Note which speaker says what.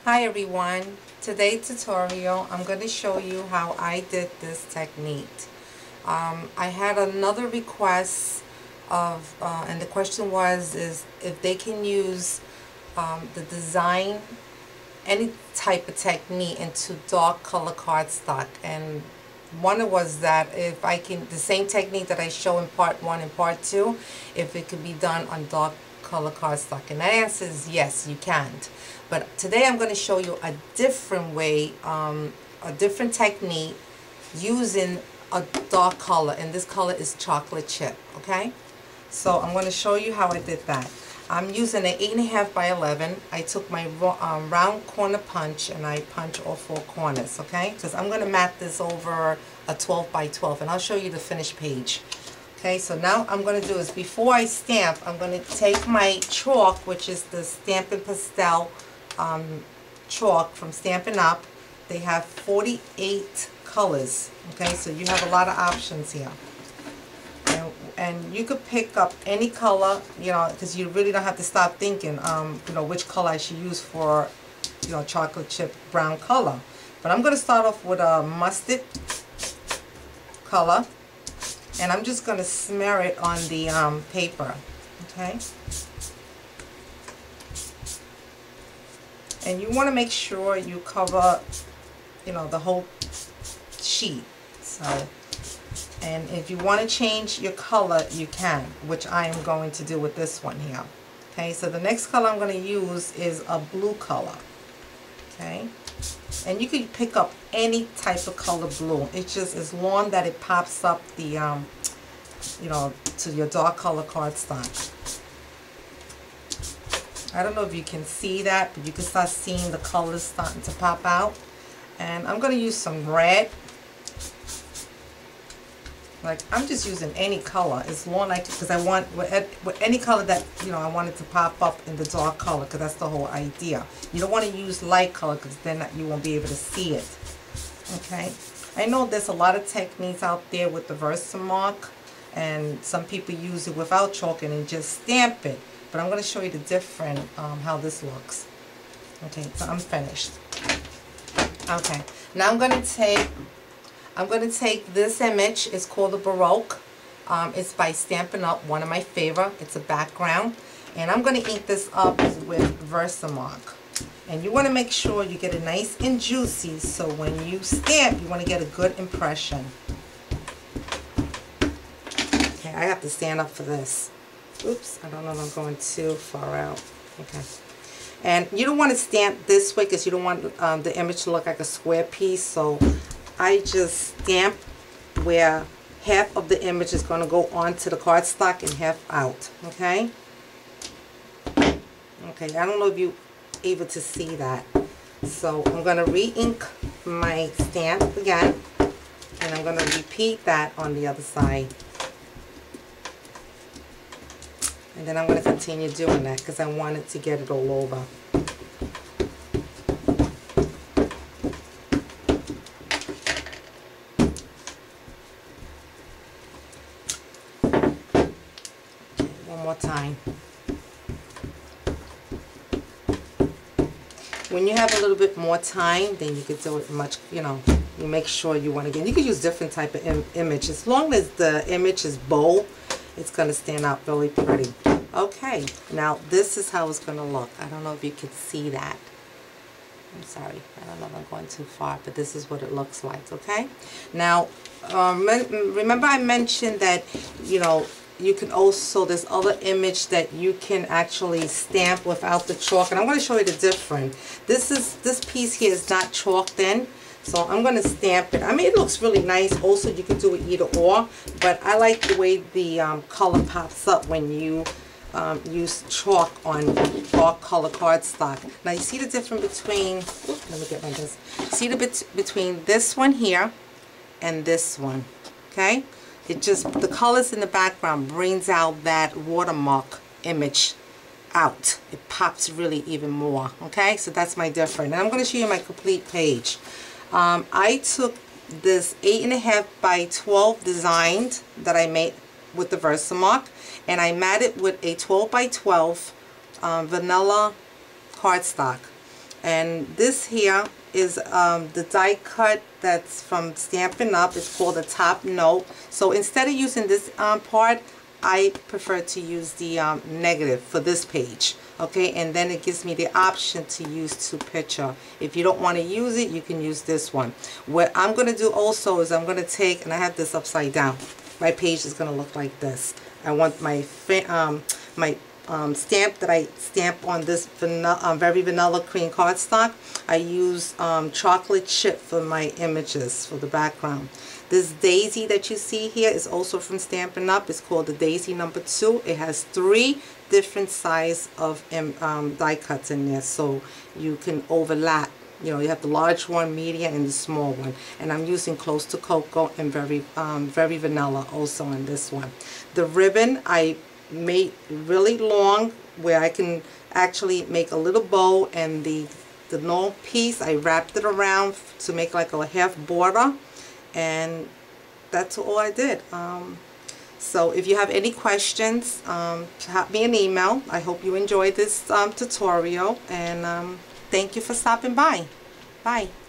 Speaker 1: Hi everyone, today's tutorial I'm going to show you how I did this technique. I had another request of, and the question was is if they can use the design, any type of technique into dark color cardstock, and one was that if I can, the same technique that I show in part 1 and part 2, if it could be done on dark color cardstock, and that answer is yes, you can. But today I'm going to show you a different way, a different technique using a dark color, and this color is chocolate chip. Okay, so I'm going to show you how I did that. I'm using an 8.5 by 11. I took my round corner punch and I punch all 4 corners, okay? Because I'm going to mat this over a 12 by 12, and I'll show you the finished page. Okay, so now I'm going to do is, before I stamp, I'm going to take my chalk, which is the Stampin' Pastel chalk from Stampin' Up. They have 48 colors, okay? So you have a lot of options here. And you could pick up any color, you know, because you really don't have to stop thinking, you know, which color I should use for, you know, chocolate chip brown color. But I'm going to start off with a mustard color, and I'm just going to smear it on the paper, okay? And you want to make sure you cover, you know, the whole sheet. So. And if you want to change your color, you can, which I am going to do with this one here. Okay, so the next color I'm going to use is a blue color. Okay, and you can pick up any type of color blue. It's just as long that it pops up the, you know, to your dark color cardstock. I don't know if you can see that, but you can start seeing the colors starting to pop out. And I'm going to use some red. Like, I'm just using any color as long as, because I want with any color that, you know, I want it to pop up in the dark color, because that's the whole idea. You don't want to use light color, because then you won't be able to see it. Okay, I know there's a lot of techniques out there with the Versamark, and some people use it without chalking and just stamp it, but I'm going to show you the different how this looks. Okay, so I'm finished. Okay, now I'm going to take this image. It's called the Boraque. It's by Stampin' Up, one of my favorite. It's a background. And I'm going to ink this up with Versamark. And you want to make sure you get it nice and juicy, so when you stamp, you want to get a good impression. Okay, I have to stand up for this. Oops, I don't know if I'm going too far out. Okay. And you don't want to stamp this way, because you don't want the image to look like a square piece. So I just stamp where half of the image is going to go onto the cardstock and half out, okay? Okay, I don't know if you're able to see that. So I'm going to re-ink my stamp again, and I'm going to repeat that on the other side. And then I'm going to continue doing that, because I wanted to get it all over. More time. When you have a little bit more time, then you could do it much, you know, you make sure you want to get, you could use different type of image. As long as the image is bold, it's going to stand out really pretty. Okay, now this is how it's going to look. I don't know if you can see that. I'm sorry, I don't know if I'm going too far, but this is what it looks like, okay? Now, remember I mentioned that, you know, you can also, there's other image that you can actually stamp without the chalk, and I'm going to show you the difference. This piece here is not chalked in, so I'm going to stamp it. I mean, it looks really nice. Also, you can do it either or, but I like the way the color pops up when you use chalk on dark color cardstock. Now you see the difference between, oops, let me get my this. See the between this one here and this one, okay? It just, the colors in the background brings out that watermark image out. It pops really even more, okay? So that's my difference. And I'm going to show you my complete page. I took this 8.5 by 12 design that I made with the Versamark, and I matted with a 12 by 12 vanilla cardstock. And this here is the die cut that's from Stampin' Up. It's called the top note. So instead of using this part, I prefer to use the negative for this page. Okay, and then it gives me the option to use to picture. If you don't want to use it, you can use this one. What I'm going to do also is I'm going to take, and I have this upside down. My page is going to look like this. I want my stamp that I stamp on this very vanilla cream cardstock. I use chocolate chip for my images for the background. This daisy that you see here is also from Stampin' Up. It's called the Daisy number 2. It has 3 different size of die cuts in there, so you can overlap. You know, you have the large one, medium, and the small one. And I'm using Close to Cocoa and very vanilla also on this one. The ribbon I made really long, where I can actually make a little bow, and the long piece I wrapped it around to make like a half border, and that's all I did. So if you have any questions, drop me an email. I hope you enjoyed this tutorial, and thank you for stopping by. Bye.